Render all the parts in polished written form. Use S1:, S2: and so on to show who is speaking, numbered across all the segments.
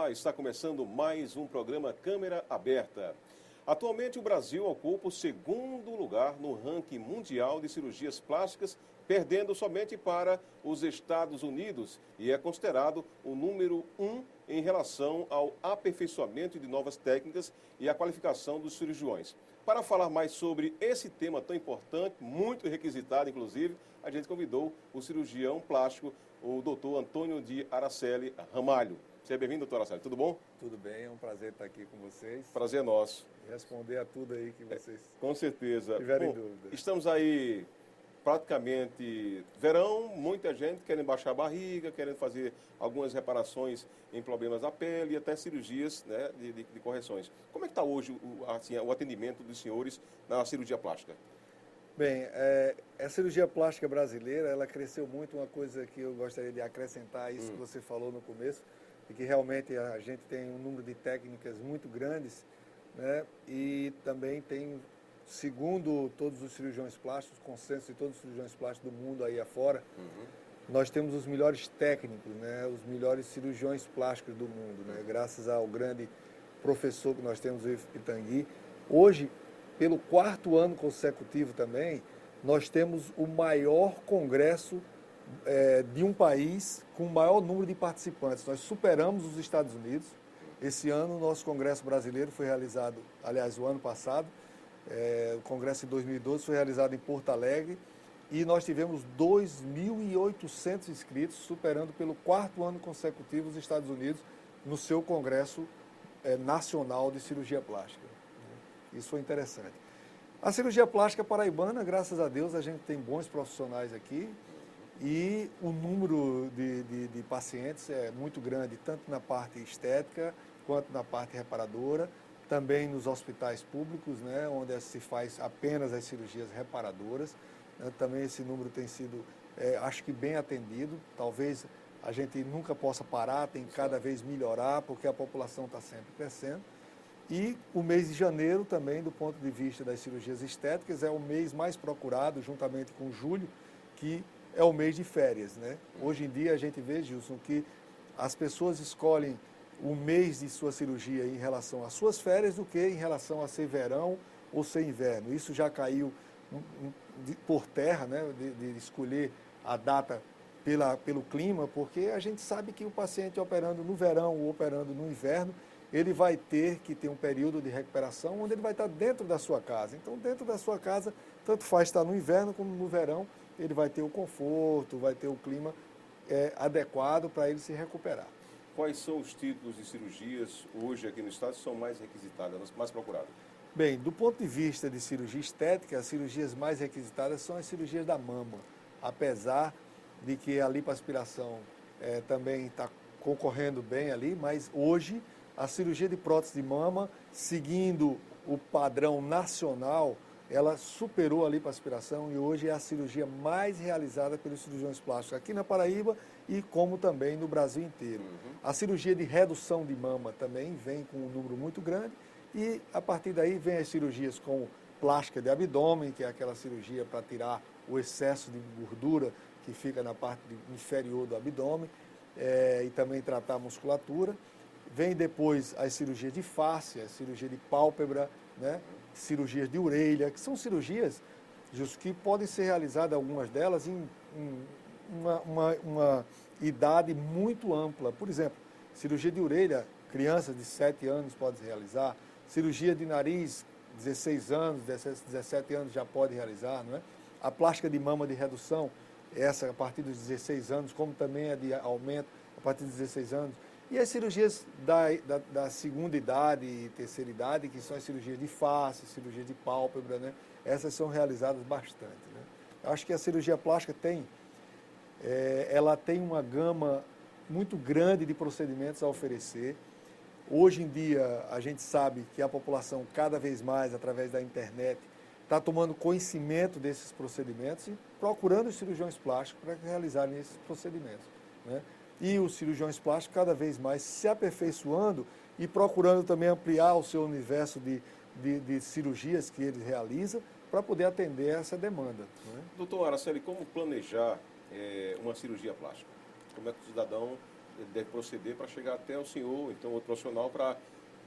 S1: Olá, está começando mais um programa Câmera Aberta. Atualmente o Brasil ocupa o segundo lugar no ranking mundial de cirurgias plásticas, perdendo somente para os Estados Unidos e é considerado o número 1 em relação ao aperfeiçoamento de novas técnicas e a qualificação dos cirurgiões. Para falar mais sobre esse tema tão importante, muito requisitado inclusive, a gente convidou o cirurgião plástico, o doutor Antônio de Araceli Ramalho. Seja bem-vindo, doutor Araceli. Tudo bom?
S2: Tudo bem, é um prazer estar aqui com vocês.
S1: Prazer é nosso.
S2: Responder a tudo aí que vocês
S1: com certeza.
S2: tiverem dúvida.
S1: Estamos aí praticamente verão, muita gente querendo baixar a barriga, querendo fazer algumas reparações em problemas da pele e até cirurgias, né, de correções. Como é que está hoje o atendimento dos senhores na cirurgia plástica?
S2: Bem, a cirurgia plástica brasileira, ela cresceu muito. Uma coisa que eu gostaria de acrescentar a isso que você falou no começo, é que realmente a gente tem um número de técnicas muito grandes, né, e também tem, segundo todos os cirurgiões plásticos, consenso de todos os cirurgiões plásticos do mundo aí afora, nós temos os melhores técnicos, né, os melhores cirurgiões plásticos do mundo, né, graças ao grande professor que nós temos, o Pitangui. Hoje, pelo 4º ano consecutivo também, nós temos o maior congresso de um país com o maior número de participantes. Nós superamos os Estados Unidos. Esse ano, o nosso congresso brasileiro foi realizado, aliás, o ano passado, o congresso de 2012 foi realizado em Porto Alegre e nós tivemos 2.800 inscritos, superando pelo 4º ano consecutivo os Estados Unidos no seu congresso nacional de cirurgia plástica. Isso foi interessante. A cirurgia plástica paraibana, graças a Deus, a gente tem bons profissionais aqui e o número de pacientes é muito grande, tanto na parte estética quanto na parte reparadora, também nos hospitais públicos, né, onde se faz apenas as cirurgias reparadoras. Também esse número tem sido, acho que bem atendido. Talvez a gente nunca possa parar, tem que cada vez melhorar, porque a população está sempre crescendo. E o mês de janeiro também, do ponto de vista das cirurgias estéticas, é o mês mais procurado, juntamente com julho, que é o mês de férias, né? Hoje em dia a gente vê, Gilson, que as pessoas escolhem o mês de sua cirurgia em relação às suas férias do que em relação a ser verão ou ser inverno. Isso já caiu por terra, né? De escolher a data pelo clima, porque a gente sabe que o paciente operando no verão ou operando no inverno, ele vai ter que ter um período de recuperação onde ele vai estar dentro da sua casa. Então, dentro da sua casa, tanto faz estar no inverno como no verão, ele vai ter o conforto, vai ter o clima adequado para ele se recuperar.
S1: Quais são os tipos de cirurgias hoje aqui no estado que são mais requisitadas, mais procuradas?
S2: Bem, do ponto de vista de cirurgia estética, as cirurgias mais requisitadas são as cirurgias da mama, apesar de que a lipoaspiração também está concorrendo bem ali, mas hoje a cirurgia de prótese de mama, seguindo o padrão nacional, ela superou a lipoaspiração e hoje é a cirurgia mais realizada pelos cirurgiões plásticos aqui na Paraíba e como também no Brasil inteiro. A cirurgia de redução de mama também vem com um número muito grande e a partir daí vem as cirurgias com plástica de abdômen, que é aquela cirurgia para tirar o excesso de gordura que fica na parte inferior do abdômen e também tratar a musculatura. Vem depois as cirurgias de face, a cirurgia de pálpebra, né? Cirurgias de orelha, que são cirurgias que podem ser realizadas, algumas delas, em uma idade muito ampla. Por exemplo, cirurgia de orelha, crianças de 7 anos podem realizar. Cirurgia de nariz, 16 anos, 17 anos já pode realizar, não é? A plástica de mama de redução, essa a partir dos 16 anos, como também a de aumento a partir dos 16 anos. E as cirurgias da segunda idade e terceira idade, que são as cirurgias de face, cirurgia de pálpebra, né? Essas são realizadas bastante, né? Eu acho que a cirurgia plástica ela tem uma gama muito grande de procedimentos a oferecer. Hoje em dia, a gente sabe que a população, cada vez mais, através da internet, está tomando conhecimento desses procedimentos e procurando os cirurgiões plásticos para realizarem esses procedimentos, né? E os cirurgiões plásticos cada vez mais se aperfeiçoando e procurando também ampliar o seu universo de cirurgias que eles realizam para poder atender essa demanda, né?
S1: Doutor Araceli, como planejar uma cirurgia plástica? Como é que o cidadão ele deve proceder para chegar até o senhor, então outro profissional, para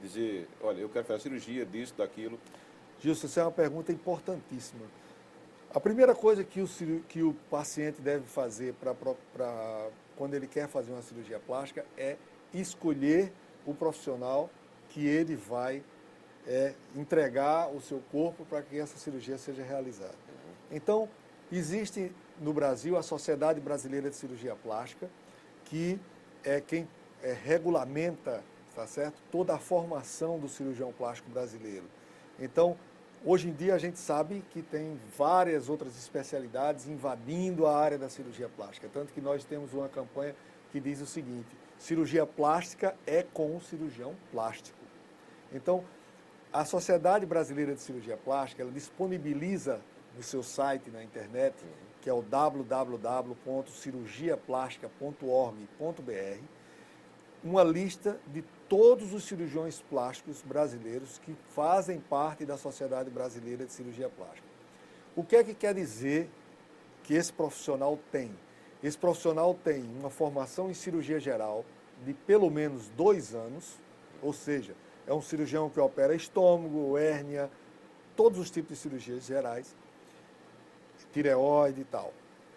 S1: dizer, olha, eu quero fazer a cirurgia disso, daquilo?
S2: Gilson, essa é uma pergunta importantíssima. A primeira coisa que o paciente deve fazer quando ele quer fazer uma cirurgia plástica é escolher o profissional que ele vai entregar o seu corpo para que essa cirurgia seja realizada. Então, existe no Brasil a Sociedade Brasileira de Cirurgia Plástica, que é quem regulamenta, tá certo, toda a formação do cirurgião plástico brasileiro. Então, hoje em dia a gente sabe que tem várias outras especialidades invadindo a área da cirurgia plástica, tanto que nós temos uma campanha que diz o seguinte: cirurgia plástica é com o cirurgião plástico. Então, a Sociedade Brasileira de Cirurgia Plástica, ela disponibiliza no seu site na internet, que é o www.cirurgiaplastica.org.br, uma lista de todos os cirurgiões plásticos brasileiros que fazem parte da Sociedade Brasileira de Cirurgia Plástica. O que é que quer dizer que esse profissional tem? Esse profissional tem uma formação em cirurgia geral de pelo menos 2 anos, ou seja, é um cirurgião que opera estômago, hérnia, todos os tipos de cirurgias gerais, tireoide e tal.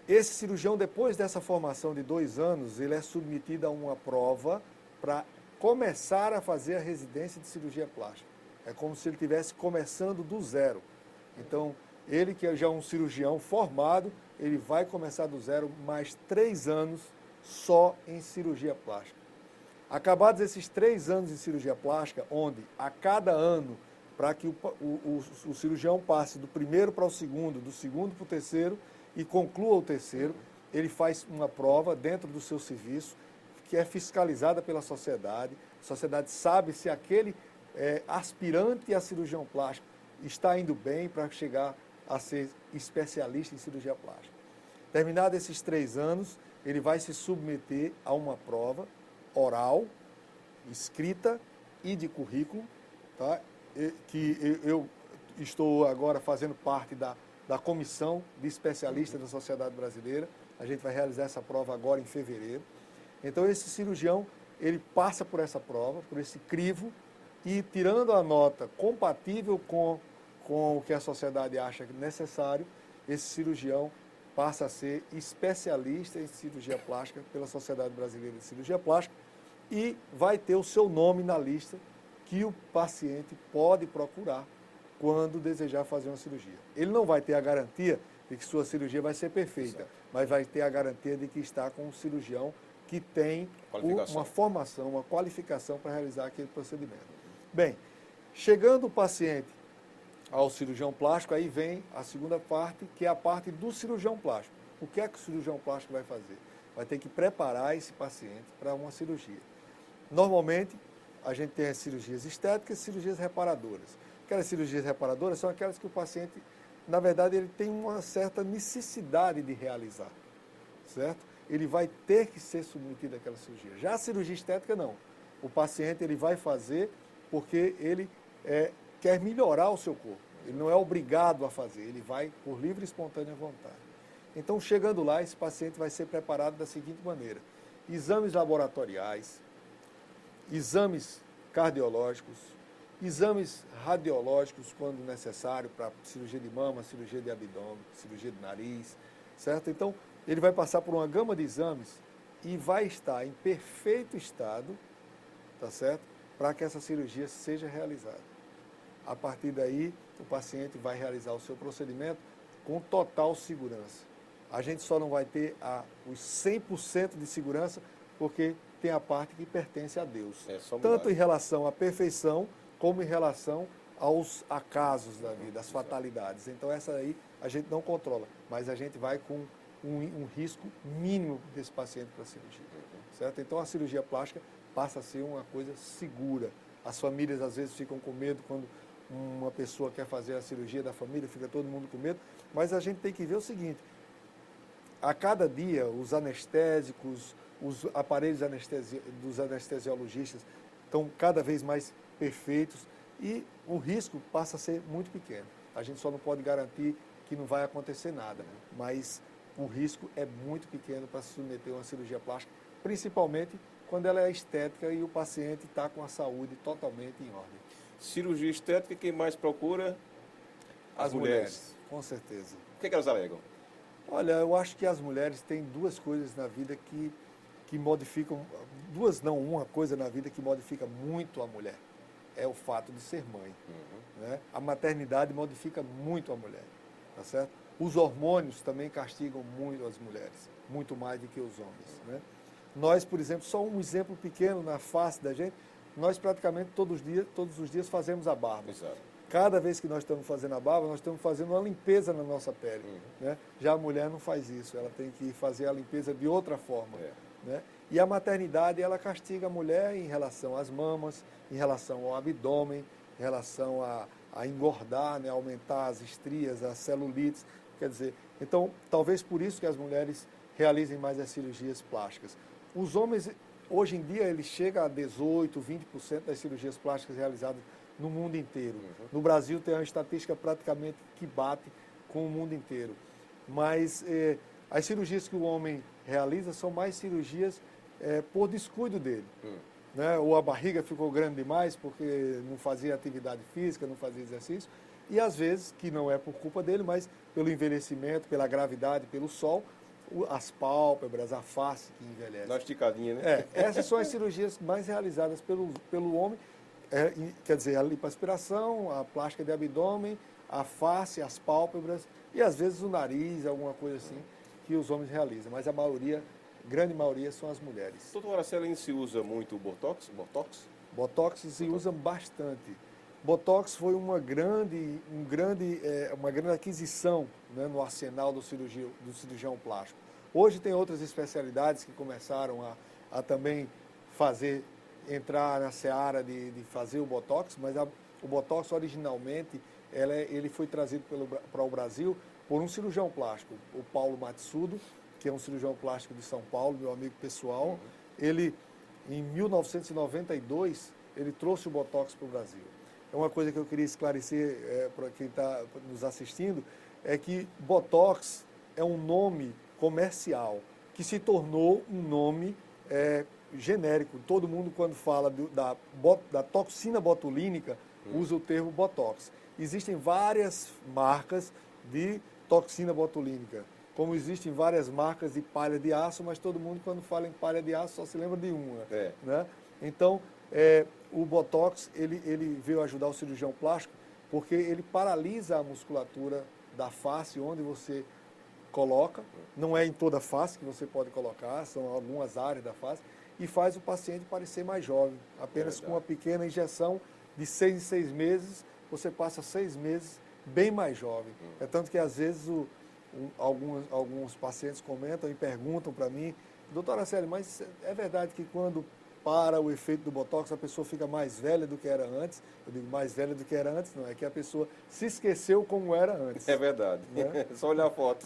S2: Esse cirurgião, depois dessa formação de 2 anos, ele é submetido a uma prova para começar a fazer a residência de cirurgia plástica. É como se ele estivesse começando do zero. Então, ele que já é um cirurgião formado, ele vai começar do zero mais 3 anos só em cirurgia plástica. Acabados esses 3 anos de cirurgia plástica, onde a cada ano, para que o cirurgião passe do primeiro para o segundo, do segundo para o terceiro e conclua o terceiro, ele faz uma prova dentro do seu serviço, que é fiscalizada pela sociedade. A sociedade sabe se aquele aspirante a cirurgião plástico está indo bem para chegar a ser especialista em cirurgia plástica. Terminados esses 3 anos, ele vai se submeter a uma prova oral, escrita e de currículo, tá? Que eu estou agora fazendo parte da comissão de especialistas da Sociedade Brasileira. A gente vai realizar essa prova agora em fevereiro. Então, esse cirurgião, ele passa por essa prova, por esse crivo, e tirando a nota compatível com o que a sociedade acha necessário, esse cirurgião passa a ser especialista em cirurgia plástica pela Sociedade Brasileira de Cirurgia Plástica e vai ter o seu nome na lista que o paciente pode procurar quando desejar fazer uma cirurgia. Ele não vai ter a garantia de que sua cirurgia vai ser perfeita, certo, mas vai ter a garantia de que está com um cirurgião que tem uma formação, uma qualificação para realizar aquele procedimento. Bem, chegando o paciente ao cirurgião plástico, aí vem a segunda parte, que é a parte do cirurgião plástico. O que é que o cirurgião plástico vai fazer? Vai ter que preparar esse paciente para uma cirurgia. Normalmente, a gente tem as cirurgias estéticas e cirurgias reparadoras. Aquelas cirurgias reparadoras são aquelas que o paciente, na verdade, ele tem uma certa necessidade de realizar, certo? Ele vai ter que ser submetido àquela cirurgia. Já a cirurgia estética, não. O paciente ele vai fazer porque ele quer melhorar o seu corpo. Ele não é obrigado a fazer, ele vai por livre e espontânea vontade. Então, chegando lá, esse paciente vai ser preparado da seguinte maneira: exames laboratoriais, exames cardiológicos, exames radiológicos, quando necessário, para cirurgia de mama, cirurgia de abdômen, cirurgia de nariz, certo? Então, ele vai passar por uma gama de exames e vai estar em perfeito estado, tá certo? Para que essa cirurgia seja realizada. A partir daí, o paciente vai realizar o seu procedimento com total segurança. A gente só não vai ter os 100% de segurança porque tem a parte que pertence a Deus. Tanto em relação à perfeição, como em relação aos acasos da vida, às fatalidades. Então, essa aí a gente não controla, mas a gente vai com um risco mínimo desse paciente para a cirurgia. Certo? Então, a cirurgia plástica passa a ser uma coisa segura. As famílias, às vezes, ficam com medo quando uma pessoa quer fazer a cirurgia da família, fica todo mundo com medo, mas a gente tem que ver o seguinte: a cada dia, os anestésicos, os aparelhos dos anestesiologistas estão cada vez mais perfeitos e o risco passa a ser muito pequeno. A gente só não pode garantir que não vai acontecer nada, mas o risco é muito pequeno para se submeter a uma cirurgia plástica, principalmente quando ela é estética e o paciente está com a saúde totalmente em ordem.
S1: Cirurgia estética, quem mais procura? As mulheres.
S2: Com certeza.
S1: O que elas alegam?
S2: Olha, eu acho que as mulheres têm duas coisas na vida que modificam, duas não, uma coisa na vida que modifica muito a mulher. É o fato de ser mãe. Né? A maternidade modifica muito a mulher, tá certo? Os hormônios também castigam muito as mulheres, muito mais do que os homens. Né? Nós, por exemplo, só um exemplo pequeno na face da gente, nós praticamente todos os dias fazemos a barba.
S1: Exato.
S2: Cada vez que nós estamos fazendo a barba, nós estamos fazendo uma limpeza na nossa pele. Né? Já a mulher não faz isso, ela tem que fazer a limpeza de outra forma. Né? E a maternidade, ela castiga a mulher em relação às mamas, em relação ao abdômen, em relação a engordar, né? Aumentar as estrias, as celulites. Quer dizer, então, talvez por isso que as mulheres realizem mais as cirurgias plásticas. Os homens, hoje em dia, eles chegam a 18%, 20% das cirurgias plásticas realizadas no mundo inteiro. No Brasil tem uma estatística praticamente que bate com o mundo inteiro. Mas as cirurgias que o homem realiza são mais cirurgias por descuido dele. Né? Ou a barriga ficou grande demais porque não fazia atividade física, não fazia exercício. E às vezes, que não é por culpa dele, mas pelo envelhecimento, pela gravidade, pelo sol, as pálpebras, a face que envelhece.
S1: Dá uma esticadinha, né?
S2: Essas são as cirurgias mais realizadas pelo homem. Quer dizer, a lipoaspiração, a plástica de abdômen, a face, as pálpebras e às vezes o nariz, alguma coisa assim, que os homens realizam. Mas a maioria, grande maioria, são as mulheres.
S1: Doutor Araceli, se usa muito Botox?
S2: Botox se usa bastante. Botox foi uma grande aquisição, né, no arsenal do cirurgião plástico. Hoje tem outras especialidades que começaram a também entrar na seara de fazer o Botox, mas o Botox originalmente ele foi trazido para o Brasil por um cirurgião plástico, o Paulo Matsudo, que é um cirurgião plástico de São Paulo, meu amigo pessoal. Ele, em 1992, ele trouxe o Botox para o Brasil. É uma coisa que eu queria esclarecer para quem está nos assistindo, é que Botox é um nome comercial, que se tornou um nome genérico. Todo mundo, quando fala da toxina botulínica, usa o termo Botox. Existem várias marcas de toxina botulínica, como existem várias marcas de palha de aço, mas todo mundo, quando fala em palha de aço, só se lembra de uma. Né? Então, o Botox ele veio ajudar o cirurgião plástico porque ele paralisa a musculatura da face onde você coloca, não é em toda a face que você pode colocar, são algumas áreas da face, e faz o paciente parecer mais jovem. Apenas com uma pequena injeção de 6 em 6 meses, você passa 6 meses bem mais jovem. É tanto que às vezes alguns pacientes comentam e perguntam para mim, doutora Araceli, mas é verdade que quando para o efeito do Botox, a pessoa fica mais velha do que era antes? Eu digo, mais velha do que era antes, não, é que a pessoa se esqueceu como era antes.
S1: É verdade, né? Só olhar a foto.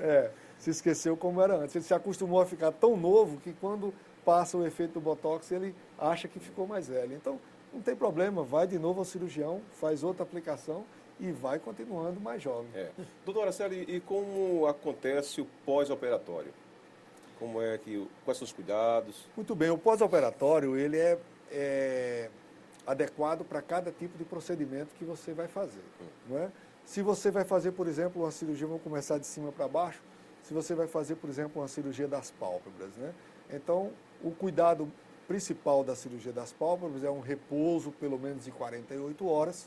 S2: Se esqueceu como era antes. Ele se acostumou a ficar tão novo que quando passa o efeito do Botox, ele acha que ficou mais velho. Então, não tem problema, vai de novo ao cirurgião, faz outra aplicação e vai continuando mais jovem.
S1: Doutora Araceli, e como acontece o pós-operatório? Quais são os cuidados?
S2: Muito bem, o pós-operatório ele é adequado para cada tipo de procedimento que você vai fazer. Não é? Se você vai fazer, por exemplo, uma cirurgia, vamos começar de cima para baixo, se você vai fazer, por exemplo, uma cirurgia das pálpebras, né? Então, o cuidado principal da cirurgia das pálpebras é um repouso pelo menos de 48 horas,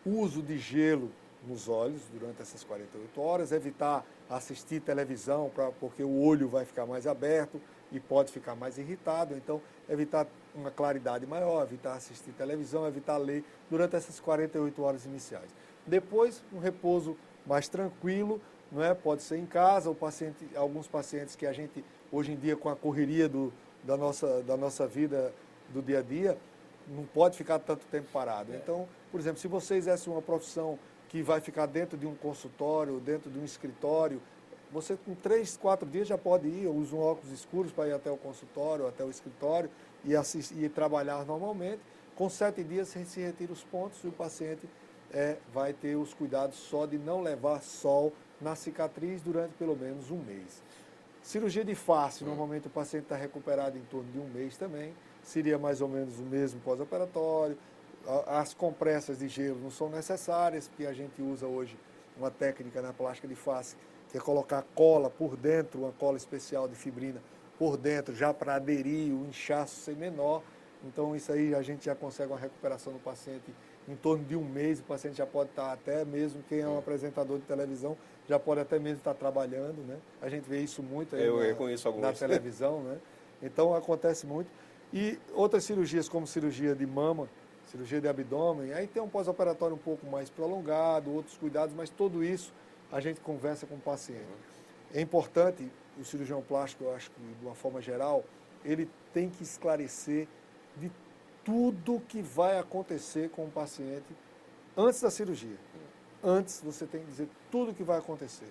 S2: uso de gelo nos olhos durante essas 48 horas, evitar assistir televisão, porque o olho vai ficar mais aberto e pode ficar mais irritado, então evitar uma claridade maior, evitar assistir televisão, evitar ler durante essas 48 horas iniciais. Depois, um repouso mais tranquilo, não é? Pode ser em casa, alguns pacientes que a gente, hoje em dia, com a correria da nossa vida do dia a dia, não pode ficar tanto tempo parado. Então, por exemplo, se você exerce uma profissão que vai ficar dentro de um consultório, dentro de um escritório, você com 3, 4 dias já pode ir, usa um óculos escuros para ir até o consultório, até o escritório e trabalhar normalmente. Com 7 dias se retira os pontos e o paciente vai ter os cuidados só de não levar sol na cicatriz durante pelo menos um mês. Cirurgia de face, normalmente o paciente está recuperado em torno de um mês também. seria mais ou menos o mesmo pós-operatório. As compressas de gelo não são necessárias, porque a gente usa hoje uma técnica na plástica de face, que é colocar cola por dentro, uma cola especial de fibrina por dentro, já para aderir, o inchaço ser menor. Então, isso aí a gente já consegue uma recuperação do paciente em torno de um mês. O paciente já pode estar até mesmo, quem é um apresentador de televisão, já pode até mesmo estar trabalhando, né? A gente vê isso muito aí
S1: eu conheço alguns.
S2: na televisão, né? Então, acontece muito. E outras cirurgias, como cirurgia de mama, cirurgia de abdômen, aí tem um pós-operatório um pouco mais prolongado, outros cuidados, mas tudo isso a gente conversa com o paciente. É importante, o cirurgião plástico, eu acho que de uma forma geral, ele tem que esclarecer de tudo que vai acontecer com o paciente antes da cirurgia. Antes você tem que dizer tudo o que vai acontecer.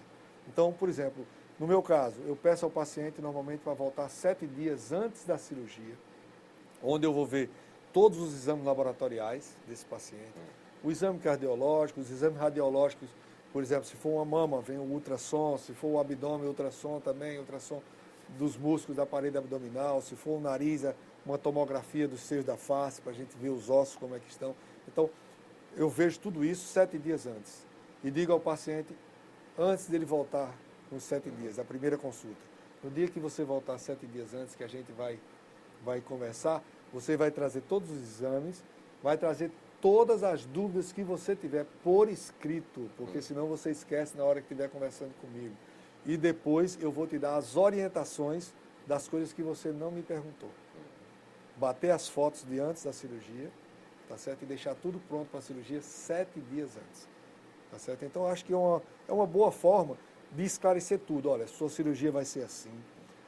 S2: Então, por exemplo, no meu caso, eu peço ao paciente normalmente para voltar 7 dias antes da cirurgia, onde eu vou ver todos os exames laboratoriais desse paciente, o exame cardiológico, os exames radiológicos, por exemplo, se for uma mama, vem o ultrassom, se for o abdômen, ultrassom também, ultrassom dos músculos da parede abdominal, se for o nariz, uma tomografia dos seios da face, para a gente ver os ossos como é que estão. Então, eu vejo tudo isso 7 dias antes. E digo ao paciente, antes dele voltar nos 7 dias, a primeira consulta, no dia que você voltar 7 dias antes, que a gente vai conversar, você vai trazer todos os exames, vai trazer todas as dúvidas que você tiver por escrito, porque senão você esquece na hora que estiver conversando comigo. E depois eu vou te dar as orientações das coisas que você não me perguntou. Bater as fotos de antes da cirurgia, tá certo? E deixar tudo pronto para a cirurgia 7 dias antes, tá certo? Então, acho que é uma boa forma de esclarecer tudo. Olha, sua cirurgia vai ser assim,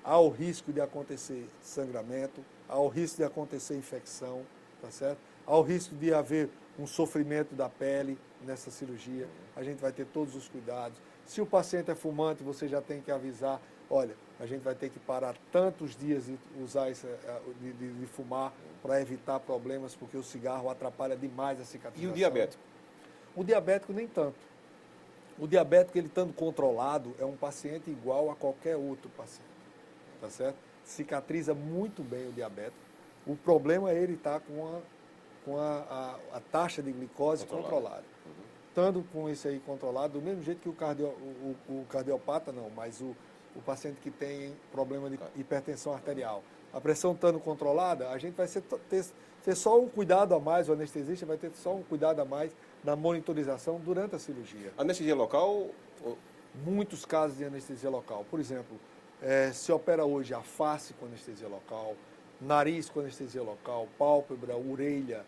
S2: há o risco de acontecer sangramento, há o risco de acontecer infecção, tá certo? Há o risco de haver um sofrimento da pele nessa cirurgia, a gente vai ter todos os cuidados. Se o paciente é fumante, você já tem que avisar, olha, a gente vai ter que parar tantos dias de usar de fumar para evitar problemas, porque o cigarro atrapalha demais a cicatrização.
S1: E o diabético?
S2: O diabético nem tanto. O diabético, ele estando controlado, é um paciente igual a qualquer outro paciente, tá certo? Cicatriza muito bem o diabético. O problema é ele estar com a taxa de glicose controlada. Estando com isso aí controlado, do mesmo jeito que o cardiopata não, mas o paciente que tem problema de hipertensão arterial. A pressão estando controlada, a gente vai ter só um cuidado a mais, o anestesista vai ter só um cuidado a mais na monitorização durante a cirurgia.
S1: Anestesia local?
S2: Muitos casos de anestesia local. Por exemplo, se opera hoje a face com anestesia local, nariz com anestesia local, pálpebra, orelha,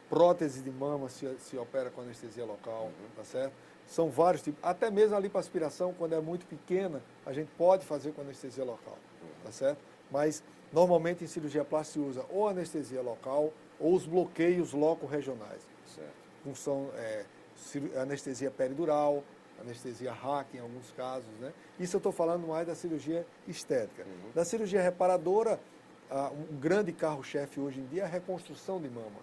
S2: prótese de mama se opera com anestesia local, tá certo? São vários tipos. Até mesmo a lipoaspiração, quando é muito pequena, a gente pode fazer com anestesia local, tá certo? Mas, normalmente, em cirurgia plástica se usa ou anestesia local ou os bloqueios loco-regionais. Função, anestesia peridural, anestesia RAC em alguns casos, né? Isso eu estou falando mais da cirurgia estética. Da cirurgia reparadora, um grande carro-chefe hoje em dia é a reconstrução de mama,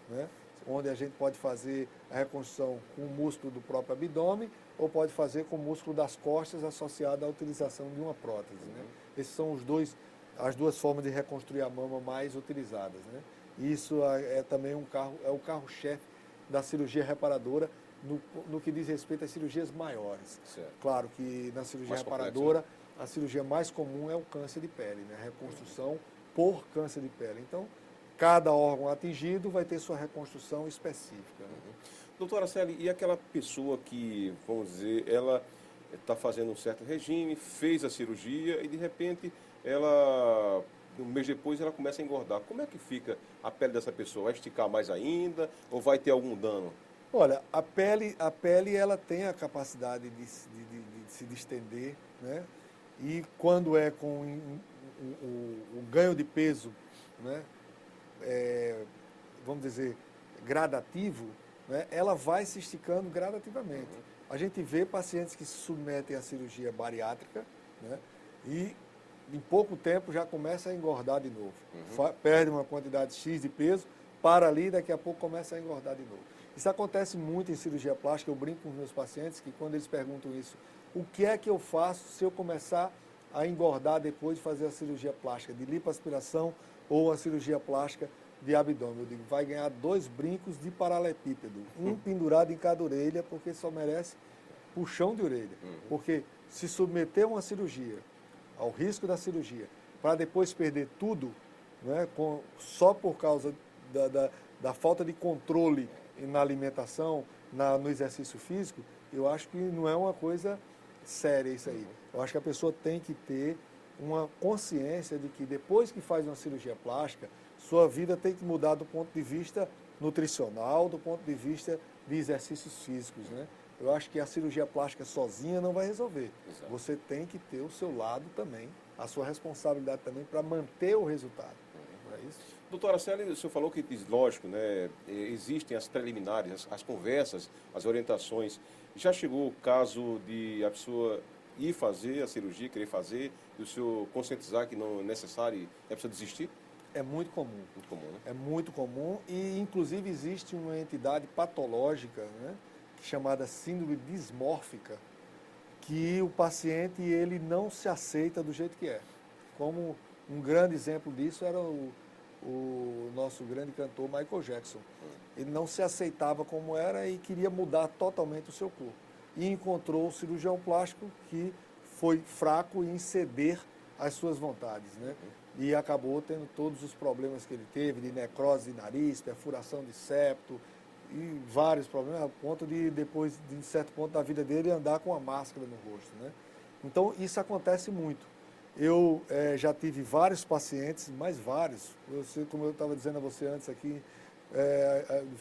S2: né? Onde a gente pode fazer a reconstrução com o músculo do próprio abdômen ou pode fazer com o músculo das costas associado à utilização de uma prótese, né? Essas são as duas formas de reconstruir a mama mais utilizadas, né? Isso é também o carro-chefe da cirurgia reparadora no que diz respeito às cirurgias maiores.
S1: Certo.
S2: Claro que na cirurgia
S1: mais
S2: reparadora,
S1: complexo, né?
S2: A cirurgia mais comum é o câncer de pele, né? A reconstrução por câncer de pele. Então, cada órgão atingido vai ter sua reconstrução específica, né?
S1: Doutora Célia, e aquela pessoa que, vamos dizer, ela está fazendo um certo regime, fez a cirurgia e, de repente, um mês depois, ela começa a engordar. Como é que fica a pele dessa pessoa? Vai esticar mais ainda ou vai ter algum dano?
S2: Olha, a pele ela tem a capacidade de se distender, né? E quando é com o ganho de peso, né? Vamos dizer, gradativo, né? Ela vai se esticando gradativamente. A gente vê pacientes que se submetem à cirurgia bariátrica, né? E em pouco tempo já começa a engordar de novo. Perde uma quantidade X de peso, para ali, daqui a pouco começa a engordar de novo. Isso acontece muito em cirurgia plástica. Eu brinco com os meus pacientes que quando eles perguntam isso, o que é que eu faço se eu começar a engordar depois de fazer a cirurgia plástica, de lipoaspiração ou a cirurgia plástica de abdômen. Eu digo, vai ganhar 2 brincos de paralelepípedo, um pendurado em cada orelha, porque só merece puxão de orelha. Porque se submeter a uma cirurgia, ao risco da cirurgia, para depois perder tudo, né, só por causa da falta de controle na alimentação, no exercício físico, eu acho que não é uma coisa séria isso aí. Eu acho que a pessoa tem que ter uma consciência de que depois que faz uma cirurgia plástica, sua vida tem que mudar do ponto de vista nutricional, do ponto de vista de exercícios físicos, né? Eu acho que a cirurgia plástica sozinha não vai resolver. Exato. Você tem que ter o seu lado também, a sua responsabilidade também para manter o resultado. Não é isso?
S1: Doutora Araceli, o senhor falou que, lógico, né, existem as preliminares, as conversas, as orientações. Já chegou o caso de a pessoa ir fazer a cirurgia, querer fazer, e o senhor conscientizar que não é necessário e a pessoa desistir?
S2: É muito comum.
S1: Muito comum, né?
S2: É muito comum e, inclusive, existe uma entidade patológica, né, chamada síndrome dismórfica, que o paciente ele não se aceita do jeito que é. Como um grande exemplo disso era o nosso grande cantor Michael Jackson. Ele não se aceitava como era e queria mudar totalmente o seu corpo. E encontrou o cirurgião plástico que foi fraco em ceder às suas vontades, né? E acabou tendo todos os problemas que ele teve, de necrose de nariz, perfuração de septo, e vários problemas, a ponto de, depois de um certo ponto da vida dele, andar com a máscara no rosto, né? Então, isso acontece muito. Eu já tive vários pacientes, mais vários, como eu estava dizendo a você antes aqui,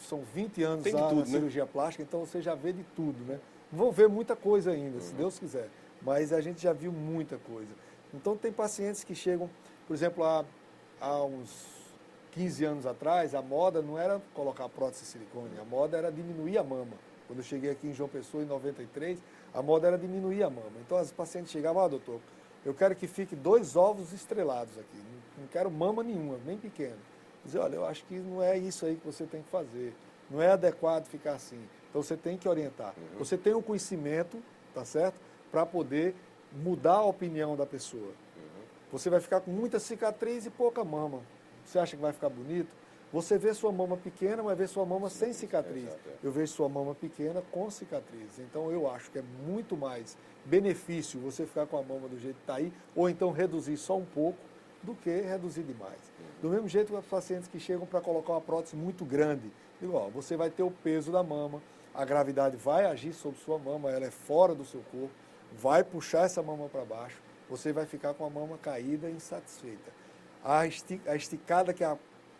S2: são 20 anos já na cirurgia plástica, então você já vê de tudo, né? Vão ver muita coisa ainda, se Deus quiser, mas a gente já viu muita coisa. Então, tem pacientes que chegam, por exemplo, há uns 15 anos atrás, a moda não era colocar prótese de silicone, a moda era diminuir a mama. Quando eu cheguei aqui em João Pessoa, em 93, a moda era diminuir a mama. Então, as pacientes chegavam, doutor, eu quero que fique 2 ovos estrelados aqui, não quero mama nenhuma, nem pequena. Dizer, olha, eu acho que não é isso aí que você tem que fazer, não é adequado ficar assim. Então, você tem que orientar. Você tem o conhecimento, tá certo? Para poder mudar a opinião da pessoa. Você vai ficar com muita cicatriz e pouca mama. Você acha que vai ficar bonito? Você vê sua mama pequena, mas vê sua mama sem cicatriz. Eu vejo sua mama pequena com cicatriz. Então, eu acho que é muito mais benefício você ficar com a mama do jeito que está aí, ou então reduzir só um pouco, do que reduzir demais. Do mesmo jeito que os pacientes que chegam para colocar uma prótese muito grande, digo, ó, você vai ter o peso da mama, a gravidade vai agir sobre sua mama, ela é fora do seu corpo, vai puxar essa mama para baixo, você vai ficar com a mama caída e insatisfeita. A esticada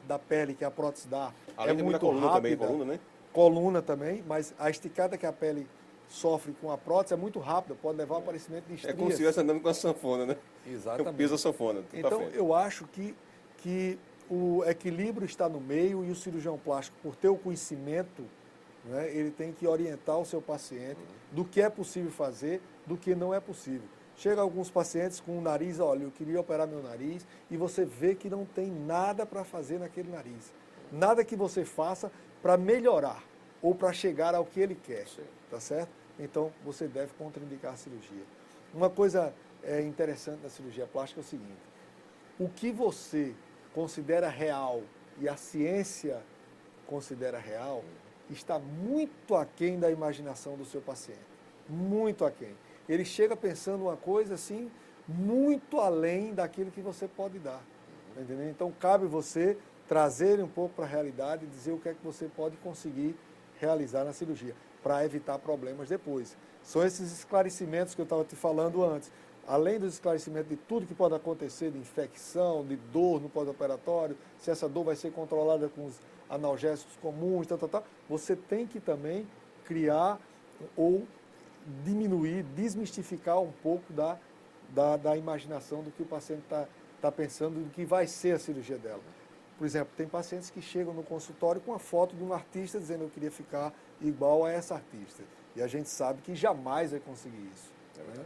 S2: da pele que a prótese dá é muito
S1: coluna
S2: rápida.
S1: Também, coluna, né?
S2: Coluna também, mas a esticada que a pele sofre com a prótese é muito rápida, pode levar ao aparecimento de estrias.
S1: É como se estivesse andando com a sanfona, né?
S2: Exatamente.
S1: O peso da sanfona.
S2: Então, eu acho que o equilíbrio está no meio e o cirurgião plástico, por ter o conhecimento, né, ele tem que orientar o seu paciente do que é possível fazer, do que não é possível. Chega alguns pacientes com o nariz, olha, eu queria operar meu nariz, e você vê que não tem nada para fazer naquele nariz. Nada que você faça para melhorar ou para chegar ao que ele quer, tá certo? Então, você deve contraindicar a cirurgia. Uma coisa interessante da cirurgia plástica é o seguinte, o que você considera real e a ciência considera real está muito aquém da imaginação do seu paciente, muito aquém. Ele chega pensando uma coisa assim, muito além daquilo que você pode dar. Tá entendendo? Então, cabe você trazer ele um pouco para a realidade e dizer o que é que você pode conseguir realizar na cirurgia, para evitar problemas depois. São esses esclarecimentos que eu estava te falando antes. Além dos esclarecimentos de tudo que pode acontecer, de infecção, de dor no pós-operatório, se essa dor vai ser controlada com os analgésicos comuns, você tem que também criar ou diminuir, desmistificar um pouco da imaginação do que o paciente está pensando, do que vai ser a cirurgia dela. Por exemplo, tem pacientes que chegam no consultório com a foto de um artista dizendo eu queria ficar igual a essa artista. E a gente sabe que jamais vai conseguir isso. Né?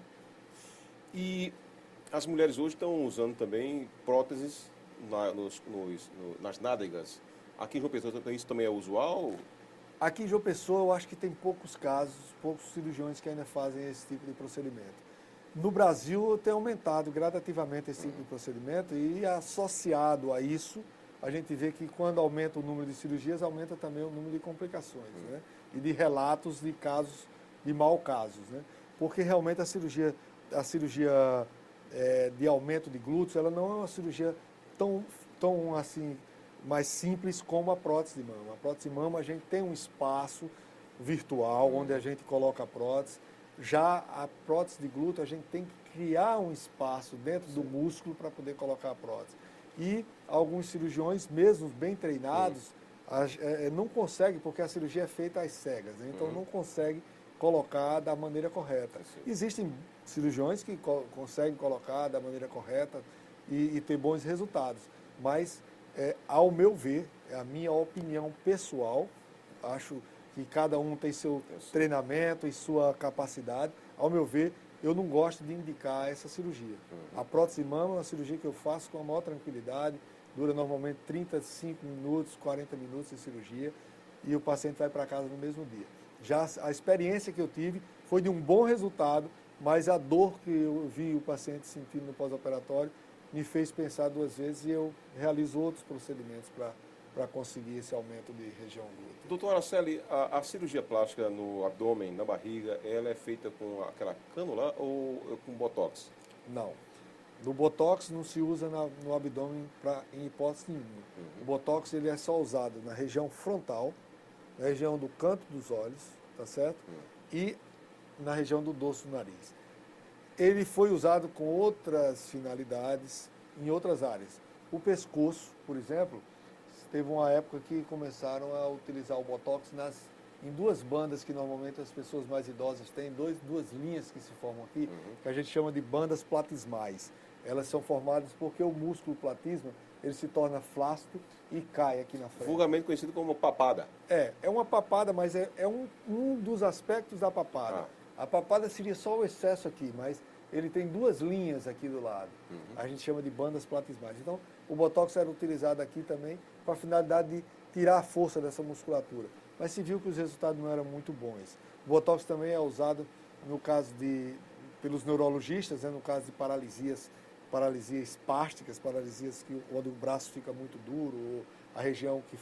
S1: E as mulheres hoje estão usando também próteses nas nádegas. Aqui em João Pessoa isso também é usual?
S2: Aqui em João Pessoa eu acho que tem poucos casos, poucos cirurgiões que ainda fazem esse tipo de procedimento. No Brasil tem aumentado gradativamente esse tipo de procedimento e associado a isso, a gente vê que quando aumenta o número de cirurgias, aumenta também o número de complicações, né? E de relatos de casos, de mau casos, né? Porque realmente a cirurgia de aumento de glúteos, ela não é uma cirurgia tão assim, mais simples como a prótese de mama. A prótese de mama a gente tem um espaço virtual onde a gente coloca a prótese. Já a prótese de glúteo, a gente tem que criar um espaço dentro do músculo para poder colocar a prótese. E alguns cirurgiões, mesmo bem treinados, não conseguem, porque a cirurgia é feita às cegas, né? Então não consegue colocar da maneira correta. Existem cirurgiões que conseguem colocar da maneira correta e ter bons resultados, mas, ao meu ver, é a minha opinião pessoal, acho que cada um tem seu treinamento e sua capacidade. Ao meu ver, eu não gosto de indicar essa cirurgia. A prótese de mama é uma cirurgia que eu faço com a maior tranquilidade, dura normalmente 35 minutos, 40 minutos de cirurgia, e o paciente vai para casa no mesmo dia. Já a experiência que eu tive foi de um bom resultado, mas a dor que eu vi o paciente sentindo no pós-operatório me fez pensar duas vezes e eu realizo outros procedimentos para conseguir esse aumento de região glútea.
S1: Doutor Araceli, a cirurgia plástica no abdômen, na barriga, ela é feita com aquela cânula ou com botox?
S2: Não. No botox não se usa no abdômen em hipótese nenhuma. O botox ele é só usado na região frontal, na região do canto dos olhos, tá certo? E na região do dorso do nariz. Ele foi usado com outras finalidades em outras áreas. O pescoço, por exemplo, teve uma época que começaram a utilizar o botox em duas bandas que normalmente as pessoas mais idosas têm, duas linhas que se formam aqui, que a gente chama de bandas platismais. Elas são formadas porque o músculo platisma ele se torna flácido e cai aqui na frente.
S1: Vulgarmente conhecido como papada.
S2: É uma papada, mas é um dos aspectos da papada. A papada seria só o excesso aqui, mas ele tem duas linhas aqui do lado. A gente chama de bandas platismais. Então, o botox era utilizado aqui também com a finalidade de tirar a força dessa musculatura. Mas se viu que os resultados não eram muito bons. O botox também é usado no caso pelos neurologistas, né, no caso de paralisias espásticas, paralisias onde o braço fica muito duro, ou a região que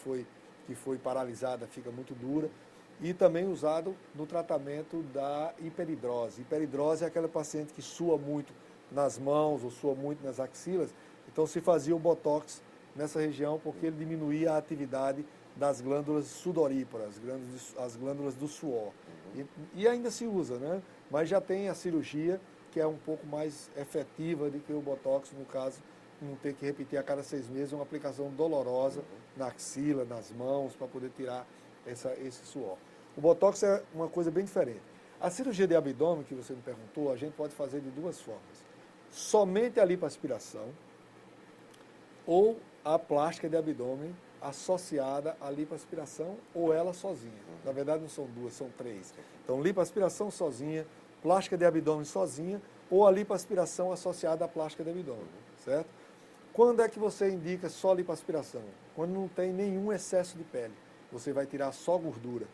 S2: foi paralisada fica muito dura. E também usado no tratamento da hiperidrose. Hiperidrose é aquela paciente que sua muito nas mãos ou sua muito nas axilas. Então se fazia o botox nessa região porque ele diminuía a atividade das glândulas sudoríparas, as glândulas do suor. E ainda se usa, né? Mas já tem a cirurgia que é um pouco mais efetiva do que o botox, no caso, não ter que repetir a cada 6 meses uma aplicação dolorosa na axila, nas mãos, para poder tirar esse suor. O botox é uma coisa bem diferente. A cirurgia de abdômen, que você me perguntou, a gente pode fazer de duas formas. Somente a lipoaspiração ou a plástica de abdômen associada à lipoaspiração ou ela sozinha. Na verdade, não são duas, são três. Então, lipoaspiração sozinha, plástica de abdômen sozinha ou a lipoaspiração associada à plástica de abdômen, certo? Quando é que você indica só lipoaspiração? Quando não tem nenhum excesso de pele. Você vai tirar só gordura.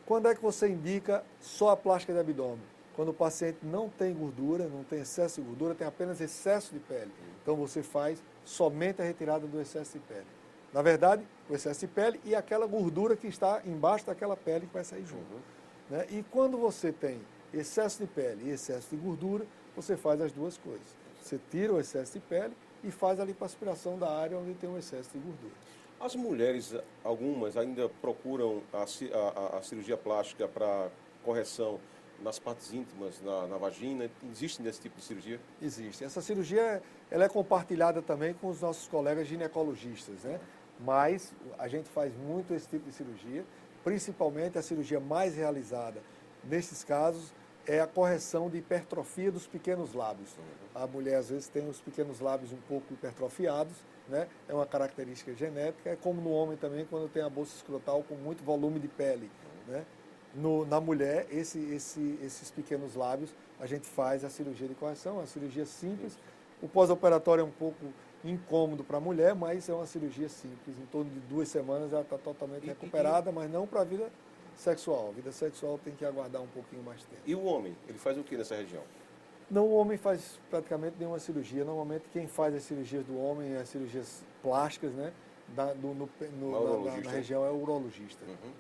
S2: Quando é que você indica só a plástica de abdômen? Quando o paciente não tem gordura, não tem excesso de gordura, tem apenas excesso de pele. Então você faz somente a retirada do excesso de pele. Na verdade, o excesso de pele e aquela gordura que está embaixo daquela pele que vai sair junto. Né? E quando você tem excesso de pele e excesso de gordura, você faz as duas coisas. Você tira o excesso de pele e faz a lipoaspiração da área onde tem um excesso de gordura.
S1: As mulheres, algumas, ainda procuram a cirurgia plástica para correção nas partes íntimas, na vagina. Existe nesse tipo de cirurgia?
S2: Existe. Essa cirurgia ela é compartilhada também com os nossos colegas ginecologistas, né? Mas a gente faz muito esse tipo de cirurgia, principalmente a cirurgia mais realizada nesses casos é a correção de hipertrofia dos pequenos lábios. A mulher às vezes tem os pequenos lábios um pouco hipertrofiados, né? É uma característica genética, é como no homem também quando tem a bolsa escrotal com muito volume de pele, né? Na mulher, esses pequenos lábios, a gente faz a cirurgia de correção, uma cirurgia simples. O pós-operatório é um pouco incômodo para a mulher, mas é uma cirurgia simples. Em torno de 2 semanas ela está totalmente recuperada, mas não para a vida sexual. A vida sexual tem que aguardar um pouquinho mais tempo.
S1: E o homem, ele faz o que nessa região?
S2: Não, o homem faz praticamente nenhuma cirurgia. Normalmente quem faz as cirurgias do homem, as cirurgias plásticas, né, na região é o urologista.
S1: Uhum.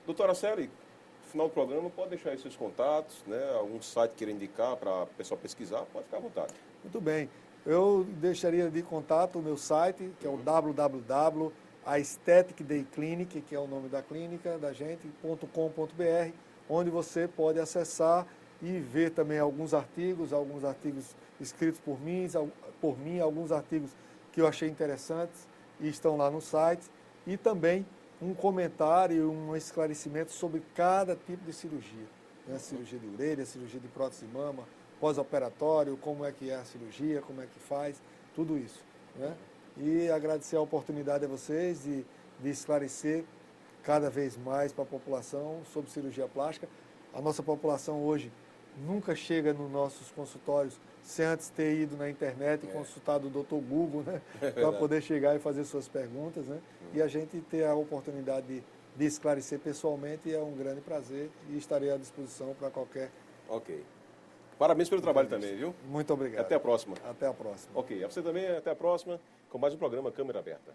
S1: Doutora Célia, no final do programa, pode deixar aí seus contatos, né, algum site que queira indicar para o pessoal pesquisar, pode ficar à vontade.
S2: Muito bem. Eu deixaria de contato o meu site, que é o www.aestheticdayclinic, que é o nome da clínica da gente, .com.br, onde você pode acessar e ver também alguns artigos escritos por mim, alguns artigos que eu achei interessantes e estão lá no site, e também um comentário, um esclarecimento sobre cada tipo de cirurgia, né? Cirurgia de orelha, cirurgia de prótese de mama, pós-operatório, como é que é a cirurgia, como é que faz, tudo isso, né? E agradecer a oportunidade a vocês de esclarecer cada vez mais para a população sobre cirurgia plástica. A nossa população hoje nunca chega nos nossos consultórios sem antes ter ido na internet e consultado o Dr. Google, né? Para poder chegar e fazer suas perguntas, né? E a gente ter a oportunidade de esclarecer pessoalmente é um grande prazer e estarei à disposição para qualquer...
S1: Ok. Parabéns pelo trabalho também, viu?
S2: Muito obrigado.
S1: Até a próxima.
S2: Até a próxima.
S1: Ok, a você também, até a próxima, com mais um programa Câmera Aberta.